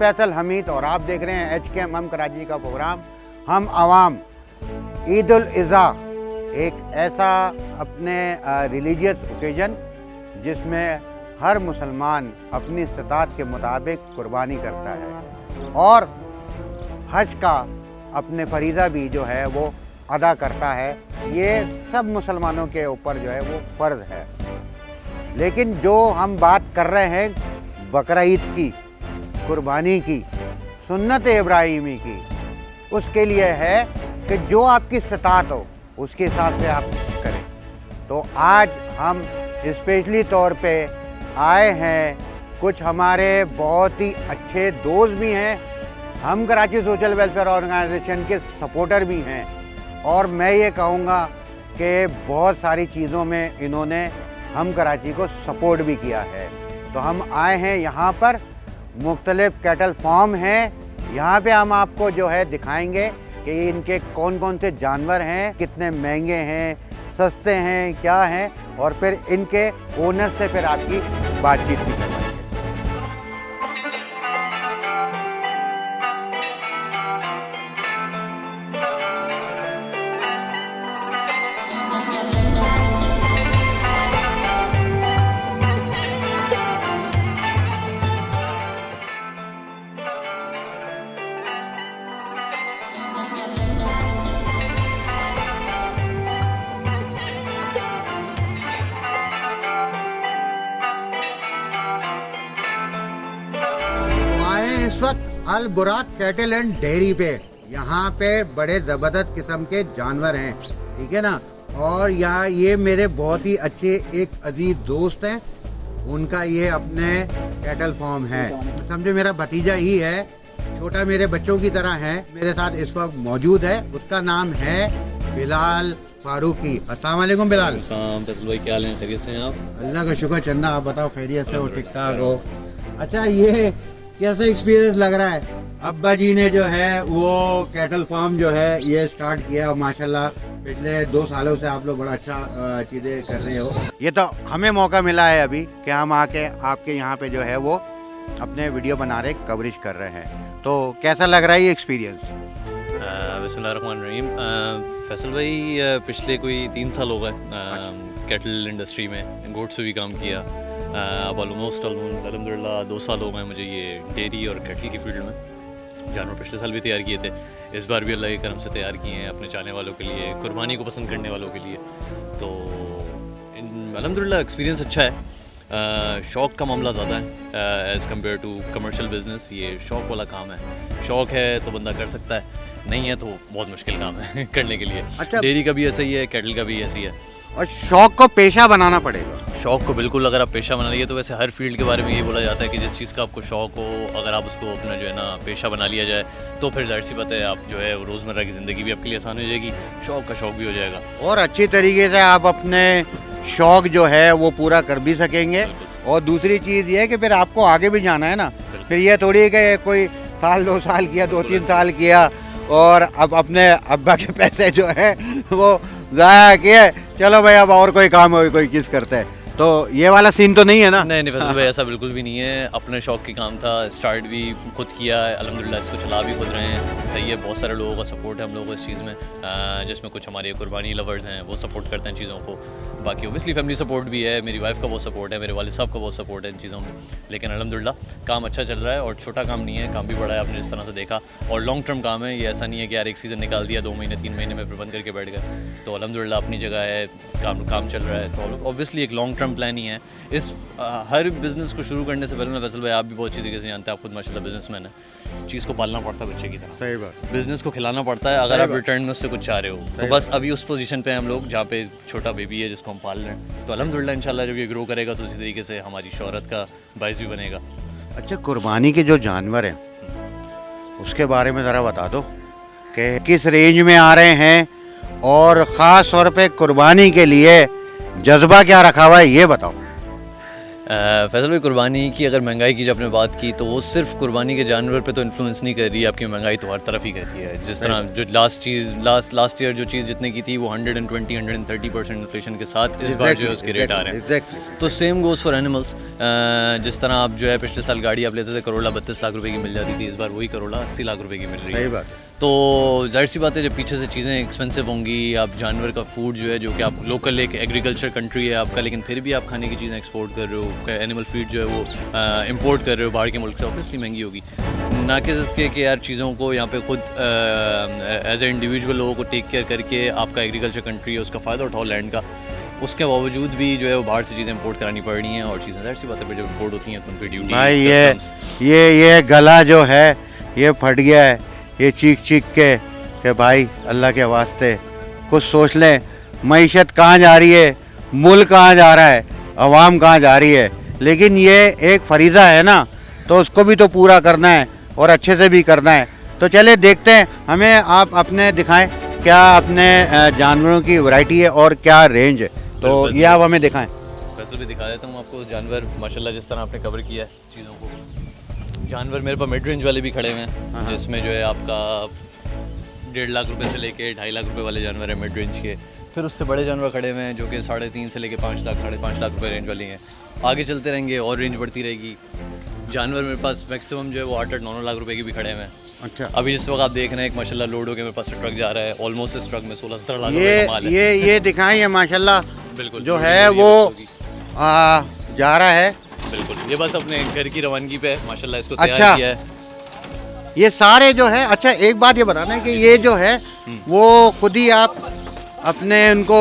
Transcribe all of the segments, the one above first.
फैसल हमीद और आप देख रहे हैं HKMM कराची का प्रोग्राम हम आवाम। ईद उल अज़हा एक ऐसा अपने रिलीजियस ओकेजन जिसमें हर मुसलमान अपनी इस्तिताअत के मुताबिक कुर्बानी करता है और हज का अपने फरीज़ा भी जो है वो अदा करता है। ये सब मुसलमानों के ऊपर जो है वो फ़र्ज़ है। लेकिन जो हम बात कर रहे हैं बकरा ईद की, कुर्बानी की, सुन्नत इब्राहीमी की, उसके लिए है कि जो आपकी इस्तिताअत हो उसके हिसाब से आप करें। तो आज हम स्पेशली तौर पे आए हैं, कुछ हमारे बहुत ही अच्छे दोस्त भी हैं, हम कराची सोशल वेलफेयर ऑर्गेनाइजेशन के सपोर्टर भी हैं और मैं ये कहूँगा कि बहुत सारी चीज़ों में इन्होंने हम कराची को सपोर्ट भी किया है। तो हम आए हैं यहाँ पर, मुख्तलिफ कैटल फार्म हैं, यहाँ पे हम आपको जो है दिखाएंगे कि इनके कौन कौन से जानवर हैं, कितने महंगे हैं, सस्ते हैं, क्या हैं, और फिर इनके ओनर से फिर आपकी बातचीत भी करवाएंगे। इस वक्त अल बुराक कैटल एंड डेयरी पे, यहाँ पे बड़े ज़बरदस्त किस्म के जानवर हैं, ठीक है ना। और यहाँ ये मेरे बहुत ही अच्छे एक अजीज दोस्त हैं, उनका ये अपने कैटल फार्म है, समझे मेरा भतीजा ही है, छोटा मेरे बच्चों की तरह है। मेरे साथ इस वक्त मौजूद है, उसका नाम है बिलाल फारूकी। अस्सलाम वालेकुम बिलाल। फैसल भाई, क्या हाल है? खैरियत से हैं आप? अल्लाह का शुक्र चंदा, आप बताओ खैरियत से हो, ठीक ठाक हो? अच्छा, ये कैसा एक्सपीरियंस लग रहा है? अब्बा जी ने जो है वो कैटल फार्म जो है ये स्टार्ट किया और माशाल्लाह पिछले 2 सालों से आप लोग बड़ा अच्छा चीज़ें कर रहे हो। ये तो हमें मौका मिला है अभी कि हम आके आपके यहाँ पे जो है वो अपने वीडियो बना रहे, कवरेज कर रहे हैं। तो कैसा लग रहा है ये एक्सपीरियंस? बिस्मिल्लाहिर्रहमानिर्रहीम। फैसल भाई, पिछले कोई 3 साल हो गए कैटल इंडस्ट्री में, गोट से भी काम किया। अब ऑलमोस्ट अल्हम्दुलिल्लाह 2 साल हो गए मुझे ये डेयरी और कैटल की फील्ड में। जानवर पिछले साल भी तैयार किए थे, इस बार भी अल्लाह के करम से तैयार किए हैं अपने चाहने वालों के लिए, कुर्बानी को पसंद करने वालों के लिए। तो अल्हम्दुलिल्लाह एक्सपीरियंस अच्छा है। शौक़ का मामला ज़्यादा है as compare to commercial business. ये शौक़ वाला काम है, शौक़ है तो बंदा कर सकता है, नहीं है तो बहुत मुश्किल काम है करने के लिए। अच्छा, डेयरी का भी ऐसा ही है, कैटल का भी ऐसी है। और शौक़ को पेशा बनाना पड़ेगा। शौक़ को बिल्कुल, अगर आप पेशा बना लिए तो वैसे हर फील्ड के बारे में ये बोला जाता है कि जिस चीज़ का आपको शौक़ हो, अगर आप उसको अपना जो है ना पेशा बना लिया जाए तो फिर जाहिर सी बात है आप जो है रोज़मर्रा की ज़िंदगी भी आपके लिए आसान हो जाएगी, शौक़ का शौक़ भी हो जाएगा और अच्छी तरीके से आप अपने शौक़ जो है वो पूरा कर भी सकेंगे। और दूसरी चीज़ ये है कि फिर आपको आगे भी जाना है ना, फिर ये थोड़ी कि कोई साल 2 साल किया, 2-3 साल किया और अब अपने अब्बा के पैसे जो है वो ज़ाया किए, चलो भाई अब और कोई काम हो, कोई चीज़ करते हैं। तो ये वाला सीन तो नहीं है ना? नहीं फैसल भाई, ऐसा बिल्कुल भी नहीं है। अपने शौक़ की काम था, स्टार्ट भी खुद किया है, अल्हम्दुलिल्लाह इसको चला भी खुद रहे हैं, सही है। बहुत सारे लोगों का सपोर्ट है हम लोगों को इस चीज़ में, जिसमें कुछ हमारे कुर्बानी लवर्स हैं वो सपोर्ट करते हैं चीज़ों को। बाकी ओबियसली फैमिली सपोर्ट भी है, मेरी वाइफ का बहुत सपोर्ट है, मेरे वालिद साहब का बहुत सपोर्ट है इन चीज़ों में। लेकिन अल्हम्दुलिल्लाह काम अच्छा चल रहा है और छोटा काम नहीं है, काम भी बड़ा है, आपने जिस तरह से देखा। और लॉन्ग टर्म काम है, ये ऐसा नहीं है कि यार एक सीज़न निकाल दिया 2 महीने 3 महीने में फिर बंद करके बैठ गए। तो अल्हम्दुलिल्लाह अपनी जगह है, काम चल रहा है। तो ऑब्वियसली एक लॉन्ग टर्म प्लान ही है। इस हर बिज़नेस को शुरू करने से पहले ना फैसल भाई, आप भी बहुत अच्छी तरीके से जानते हैं, आप खुद माशाल्लाह बिजनेसमैन है, चीज़ को पालना पड़ता है बच्चे की तरह। सही बात। बिज़नेस को खिलाना पड़ता है अगर आप रिटर्न में उससे कुछ चाह रहे हो। तो बस अभी उस पोजीशन पे हैं हम लोग जहाँ पे छोटा बेबी है जिसको हम पाल रहे हैं। तो अल्हम्दुलिल्लाह इंशाल्लाह जब ये ग्रो करेगा तो उसी तरीके से हमारी शोहरत का बाइस भी बनेगा। अच्छा, कुर्बानी के जो जानवर हैं उसके बारे में ज़रा बता दो कि किस रेंज में आ रहे हैं और ख़ास तौर पे कुर्बानी के लिए जज्बा क्या रखा हुआ है, ये बताओ। फैसल भाई, कुर्बानी की अगर महंगाई की जब आपने बात की तो वो सिर्फ कुर्बानी के जानवर पे तो इन्फ्लुएंस नहीं कर रही है, आपकी महंगाई तो हर तरफ ही कर रही है। जिस तरह जो लास्ट ईयर जो चीज़ जितने की थी वो 120-130% इन्फ्लेशन के साथ इस बार जो है उसके रेट आ रहे हैं। तो सेम गोज़ फॉर एनिमल्स। जिस तरह आप जो है पिछले साल गाड़ी आप लेते थे करोड़ा 32 लाख रुपए की मिल जाती थी, इस बार वही करोड़ा 80 लाख रुपए की मिल रही है। तो जाहिर सी बात है, जब पीछे से चीज़ें एक्सपेंसिव होंगी, आप जानवर का फूड जो है, जो कि आप लोकल एक एग्रीकल्चर कंट्री है आपका, लेकिन फिर भी आप खाने की चीज़ें एक्सपोर्ट कर रहे हो, एनिमल फीड जो है वो इंपोर्ट कर रहे हो बाहर के मुल्क से, ऑब्वियसली महंगी होगी। ना कि इसके कि यार चीज़ों को यहाँ पे खुद एज ए इंडिविजुअल लोगों को टेक केयर करके आपका एग्रीकल्चर कंट्री है उसका फ़ायदा उठाओ लैंड का, उसके बावजूद भी जो है वो बाहर से चीज़ें इंपोर्ट करानी पड़ रही हैं। और चीज़ें जाहिर सी बात है जब इंपोर्ट होती हैं तो उन पर ड्यूटी। भाई ये गला जो है ये फट गया है, ये चीख के कि भाई अल्लाह के वास्ते कुछ सोच लें, मईशत कहाँ जा रही है, मुल्क कहाँ जा रहा है, अवाम कहाँ जा रही है। लेकिन ये एक फरीज़ा है ना, तो उसको भी तो पूरा करना है और अच्छे से भी करना है। तो चले देखते हैं, हमें आप अपने दिखाएं क्या अपने जानवरों की वैरायटी है और क्या रेंज है, तो ये आप हमें दिखाएं। वैसे भी दिखा देता हूँ आपको जानवर, माशाल्लाह जिस तरह आपने कवर किया है चीज़ों को। जानवर मेरे पास मिड रेंज वाले भी खड़े हुए हैं, जिसमें जो है आपका 1.5 लाख रुपए से लेके 2.5 लाख रुपए वाले जानवर हैं मिड रेंज के। फिर उससे बड़े जानवर खड़े हुए हैं जो कि 3.5 से लेके 5 लाख 5.5 लाख रुपए रेंज वाली हैं। आगे चलते रहेंगे और रेंज बढ़ती रहेगी। जानवर मेरे पास मैक्सिमम जो है वो 8-9 लाख रुपए के भी खड़े हुए हैं। अच्छा, अभी जिस वक्त आप देख रहे हैं एक माशाल्लाह लोड होकर मेरे पास ट्रक जा रहा है, ऑलमोस्ट इस ट्रक में 16-17 लाख रुपए का माल है। ये दिखाएं, ये माशाल्लाह बिल्कुल जो है वो जा रहा है। बिल्कुल, ये बस अपने घर की रवानगी पे है माशाल्लाह, इसको तैयार किया है। ये सारे जो है, अच्छा एक बात ये बताना है कि ये जो है वो खुद ही आप अपने उनको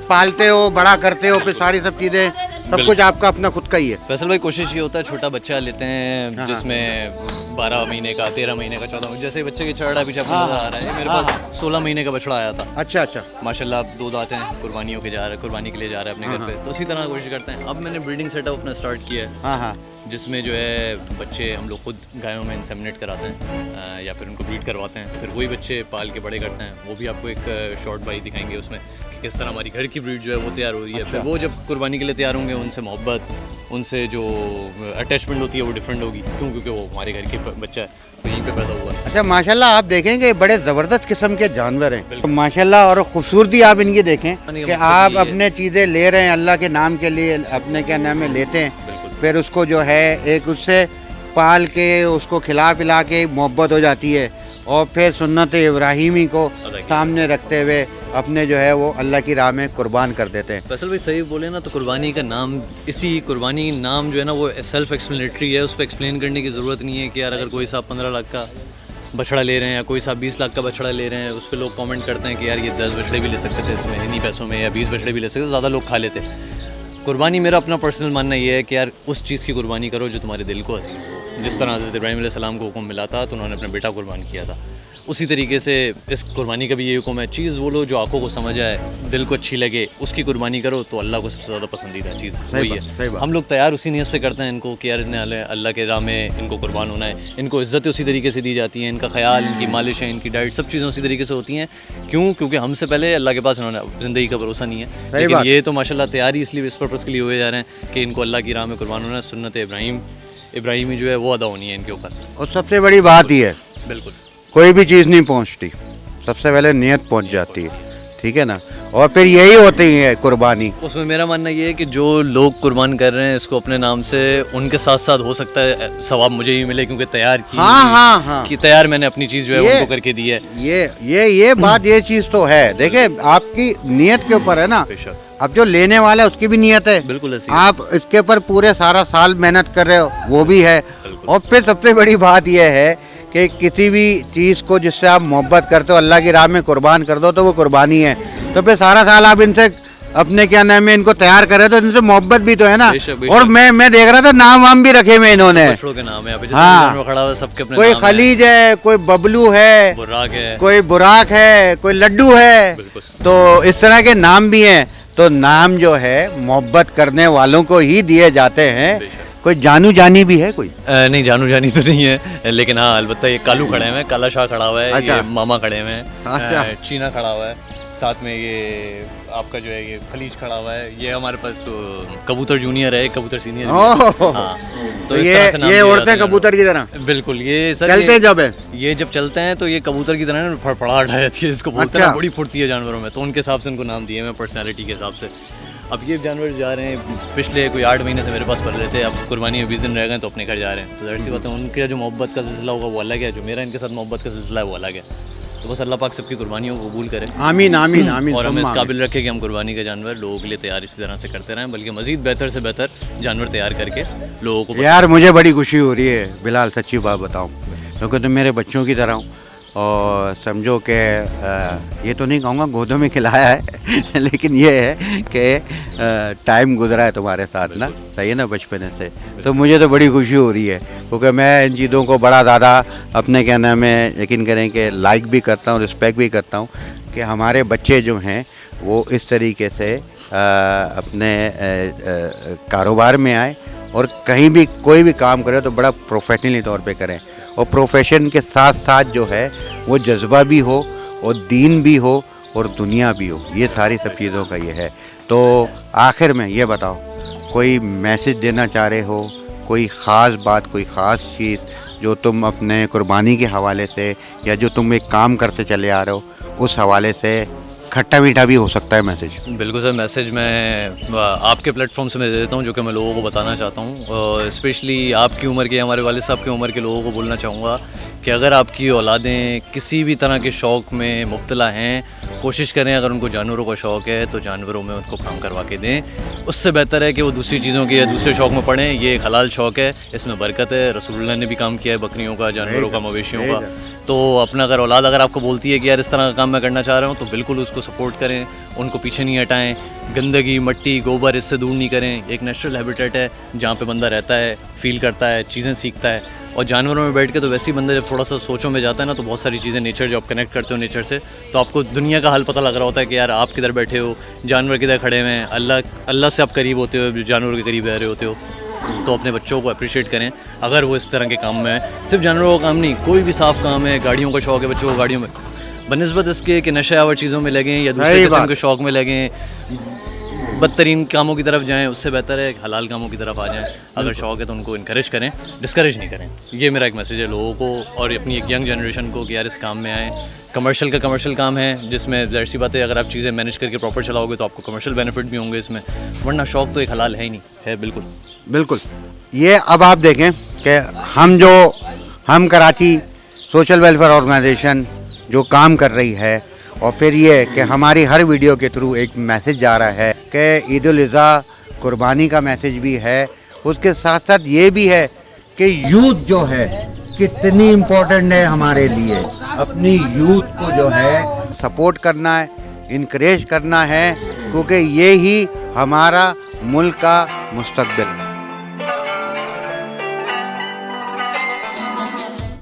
पालते हो, बड़ा करते हो, फिर सारी सब चीज़ें सब कुछ आपका अपना खुद का ही है। फैसल भाई कोशिश ये होता है छोटा बच्चा लेते हैं जिसमें 12 महीने का, 13 महीने का, 14 महीने, जैसे बच्चे की चढ़ा पीछे आ रहा है। मेरे पास 16 महीने का बछड़ा आया था। अच्छा अच्छा, माशाल्लाह अब 2 दांत हैं, कुर्बानियों के जा रहा है, कुर्बानी के लिए जा रहा है अपने घर पे। तो उसी तरह कोशिश करते हैं। अब मैंने ब्रीडिंग सेटअप अपना स्टार्ट किया है। हाँ, जिसमें जो है बच्चे हम लोग खुद गायों में इंसेमिनेट कराते हैं या फिर उनको ब्रीड करवाते हैं, फिर वही बच्चे पाल के बड़े करते हैं। वो भी आपको एक शॉर्ट बाई दिखाएंगे उसमें कि किस तरह हमारी घर की ब्रीड जो है वो तैयार हो रही है। फिर वो जब कुर्बानी के लिए तैयार होंगे, उनसे मोहब्बत, उनसे जो अटैचमेंट होती है वो डिफरेंट होगी, क्योंकि वो हमारे घर के बच्चा है, तो यहीं पे पैदा हुआ। अच्छा माशाल्लाह, आप देखेंगे बड़े ज़बरदस्त किस्म के जानवर हैं तो माशाल्लाह, और खूबसूरती आप इनकी देखें कि आप अपने चीज़ें ले रहे हैं अल्लाह के नाम के लिए, अपने क्या नाम में लेते हैं, फिर उसको जो है एक उससे पाल के उसको खिला पिला के मोहब्बत हो जाती है, और फिर सुन्नत इब्राहिमी को सामने रखते हुए अपने जो है वो अल्लाह की राह में कुर्बान कर देते हैं। फैसल भाई सही बोले ना, तो कुर्बानी का नाम, इसी कुर्बानी नाम जो है ना वो सेल्फ एक्सप्लेनेटरी है, उस पर एक्सप्लेन करने की ज़रूरत नहीं है कि यार अगर कोई साहब 15 लाख का बछड़ा ले रहे हैं या कोई साहब 20 लाख का बछड़ा ले रहे हैं, उस पर लोग कमेंट करते हैं कि यार ये 10 बछड़े भी ले सकते थे इसमें इन्हीं पैसों में, या 20 बछड़े भी ले सकते थे, ज़्यादा लोग खा लेते। कुर्बानी मेरा अपना पर्सनल मानना ये है कि यार उस चीज़ की कुर्बानी करो जो तुम्हारे दिल को अजीज़ हो। जिस तरह हज़रत इब्राहीम अलैहिस्सलाम को हुक्म मिला था तो उन्होंने अपना बेटा कुर्बान किया था, उसी तरीके से इस कुर्बानी का भी ये हुक्म है, चीज़ वो लो जो आंखों को समझ आए, दिल को अच्छी लगे, उसकी कुर्बानी करो, तो अल्लाह को सबसे ज़्यादा पसंदीदा चीज़ वही है। हम लोग तैयार उसी नीयत से करते हैं इनको कि यार अल्लाह के राह में इनको कुर्बान होना है, इनको इज़्ज़तें उसी तरीके से दी जाती हैं, इनका ख्याल, इनकी मालिश है, इनकी डाइट, सब चीज़ें उसी तरीके से होती हैं। क्यों? क्योंकि हमसे पहले अल्लाह के पास उन्होंने ज़िंदगी का भरोसा नहीं है, लेकिन ये तो माशाल्लाह तैयारी इसलिए इस पर्पज़ के लिए हुए जा रहे हैं कि इनको अल्लाह की राह में कुर्बान होना है, सुन्नत इब्राहिमी जो है वो अदा होनी है इनके ऊपर। और सबसे बड़ी बात ये है, बिल्कुल कोई भी चीज़ नहीं पहुंचती, सबसे पहले नियत पहुंच जाती है, ठीक है ना, और फिर यही होती है कुर्बानी। उसमें मेरा मानना ये है कि जो लोग कुर्बान कर रहे हैं इसको अपने नाम से, उनके साथ साथ हो सकता है सवाब मुझे ही मिले, क्योंकि तैयार की कि तैयार मैंने अपनी चीज़ जो है उनको करके दी है। ये बात, ये चीज़ तो है। देखिए आपकी नियत के ऊपर है ना, अब जो लेने वाला है उसकी भी नियत है, बिल्कुल आप इसके ऊपर पूरे सारा साल मेहनत कर रहे हो वो भी है, और फिर सबसे बड़ी बात यह है कि किसी भी चीज़ को जिससे आप मोहब्बत करते हो अल्लाह की राह में कुर्बान कर दो तो वो कुर्बानी है। तो फिर सारा साल आप इनसे अपने क्या नाम है इनको तैयार करे तो इनसे मोहब्बत भी तो है ना। और मैं देख रहा था नाम वाम भी रखे हुए इन्होंने, के नाम है हाँ, खड़ा हुआ सबके अपने, कोई खलीज है, कोई बबलू है, बुराक है, कोई बुराक है, कोई लड्डू है, तो इस तरह के नाम भी हैं। तो नाम जो है मोहब्बत करने वालों को ही दिए जाते हैं। कोई जानू जानी भी है कोई? नहीं, जानू जानी तो नहीं है, लेकिन हाँ अलबत्ता ये कालू खड़े हुए हैं, काला शाह खड़ा हुआ है, अच्छा। ये मामा खड़े हुए हैं, अच्छा। चीना खड़ा हुआ है, साथ में ये आपका जो है ये खलीज खड़ा हुआ है, ये हमारे पास तो कबूतर जूनियर है, कबूतर सीनियर भी है। ओह, हाँ, तो इस तरह से नाम ये दिए उड़ते जाते हैं कबूतर की तरह, बिल्कुल। ये सर चलते ये, जब है, ये जब चलते हैं तो ये कबूतर की तरह ना फड़फड़ाहट आ जाती है, इसको बोलते हैं अच्छा। ना, बड़ी फुर्ती है जानवरों में, तो उनके हिसाब से उनको नाम दिए मैं पर्सनैलिटी के हिसाब से। अब ये जानवर जा रहे हैं, पिछले कोई 8 महीने से मेरे पास पल रहे थे, अब कुर्बानी में 20 दिन रह गए तो अपने घर जा रहे हैं। तो ज़ाहिर सी बात है उनका जो मोहब्बत का सिलसिला होगा वो अलग है, जो मेरा इनके साथ मोहब्बत का सिलसिला है वो अलग है। तो बस अल्लाह पाक सबकी कुर्बानियों को कबूल करे, आमीन आमीन आमीन, और हमें इस सुम्मा काबिल रखे कि हम कुर्बानी का जानवर लोगों के लिए तैयार इसी तरह से करते रहें, बल्कि मज़ीद बेहतर से बेहतर जानवर तैयार करके लोगों को आमीन। यार मुझे बड़ी खुशी हो रही है बिलाल, सच्ची बात बताऊं, क्योंकि तुम मेरे बच्चों की तरह हो, और समझो कि ये तो नहीं कहूँगा गोदों में खिलाया है लेकिन ये है कि टाइम गुजरा है तुम्हारे साथ ना, सही है ना, बचपन से। तो मुझे तो बड़ी खुशी हो रही है, क्योंकि मैं इन चीज़ों को बड़ा ज़्यादा अपने कहने में यकीन करें कि लाइक भी करता हूँ, रिस्पेक्ट भी करता हूँ कि हमारे बच्चे जो हैं वो इस तरीके से अपने कारोबार में आए और कहीं भी कोई भी काम करे तो बड़ा प्रोफेशनली तौर पे करें, और प्रोफेशन के साथ साथ जो है वो जज्बा भी हो और दीन भी हो और दुनिया भी हो, ये सारी सब चीज़ों का ये है। तो आखिर में ये बताओ, कोई मैसेज देना चाह रहे हो, कोई ख़ास बात, कोई ख़ास चीज़ जो तुम अपने कुर्बानी के हवाले से या जो तुम एक काम करते चले आ रहे हो उस हवाले से, खट्टा मीठा भी हो सकता है मैसेज? बिल्कुल सर, मैसेज मैं आपके प्लेटफॉर्म से मैं दे देता हूँ, जो कि मैं लोगों को बताना चाहता हूँ, और स्पेशली आपकी उम्र के, हमारे वालिद साहब की उम्र के लोगों को बोलना चाहूँगा कि अगर आपकी औलादें किसी भी तरह के शौक़ में मुब्तला हैं, कोशिश करें अगर उनको जानवरों का शौक़ है तो जानवरों में उनको काम करवा के दें। उससे बेहतर है कि वो दूसरी चीज़ों के या दूसरे शौक़ में पड़ें। ये एक हलाल शौक़ है, इसमें बरकत है, रसूलुल्लाह ने भी काम किया है बकरियों का, जानवरों का, मवेशियों का। तो अपना अगर औलाद अगर आपको बोलती है कि यार इस तरह का काम मैं करना चाह रहा हूँ, तो बिल्कुल उसको सपोर्ट करें, उनको पीछे नहीं हटाएं, गंदगी, मिट्टी, गोबर इससे दूर नहीं करें। एक नेचुरल हैबिटेट है जहाँ पे बंदा रहता है, फील करता है, चीज़ें सीखता है, और जानवरों में बैठ के तो वैसे ही बंदा जब थोड़ा सा सोचों में जाता है ना, तो बहुत सारी चीज़ें नेचर, जब आप कनेक्ट करते हो नेचर से, तो आपको दुनिया का हाल पता लग रहा होता है कि यार आप किधर बैठे हो, जानवर किधर खड़े हुए हैं, अल्लाह से आप करीब होते हो, जानवरों के करीब रह रहे होते हो। तो अपने बच्चों को अप्रिशिएट करें अगर वो इस तरह के काम में है। सिर्फ जानवरों का काम नहीं, कोई भी साफ काम है, गाड़ियों का शौक़ है बच्चों को, गाड़ियों में बनिस्बत इसके कि नशे आवर चीज़ों में लगें या दूसरे किस्म के शौक़ में लगें, बदतरीन कामों की तरफ जाएं, उससे बेहतर है हलाल कामों की तरफ आ जाएं। अगर शौक़ है तो उनको इनकरेज करें, डिस्करेज नहीं करें। ये मेरा एक मैसेज है लोगों को और अपनी एक यंग जनरेशन को कि यार इस काम में आएँ। कमर्शियल का कमर्शियल काम है, जिसमें ज़ाहिर सी बात है अगर आप चीज़ें मैनेज करके प्रॉपर चलाओगे तो आपको कमर्शियल बेनिफिट भी होंगे इसमें, वरना शौक़ तो एक हलाल है ही नहीं है। बिल्कुल बिल्कुल। ये अब आप देखें कि हम कराची सोशल वेलफेयर ऑर्गेनाइजेशन जो काम कर रही है, और फिर ये कि हमारी हर वीडियो के थ्रू एक मैसेज जा रहा है कि ईद उल अज़हा कुर्बानी का मैसेज भी है, उसके साथ साथ ये भी है कि यूथ जो है कितनी इम्पोर्टेंट है हमारे लिए। अपनी यूथ को जो है सपोर्ट करना है, इनकरेज करना है, क्योंकि ये ही हमारा मुल्क का मुस्तकबिल है।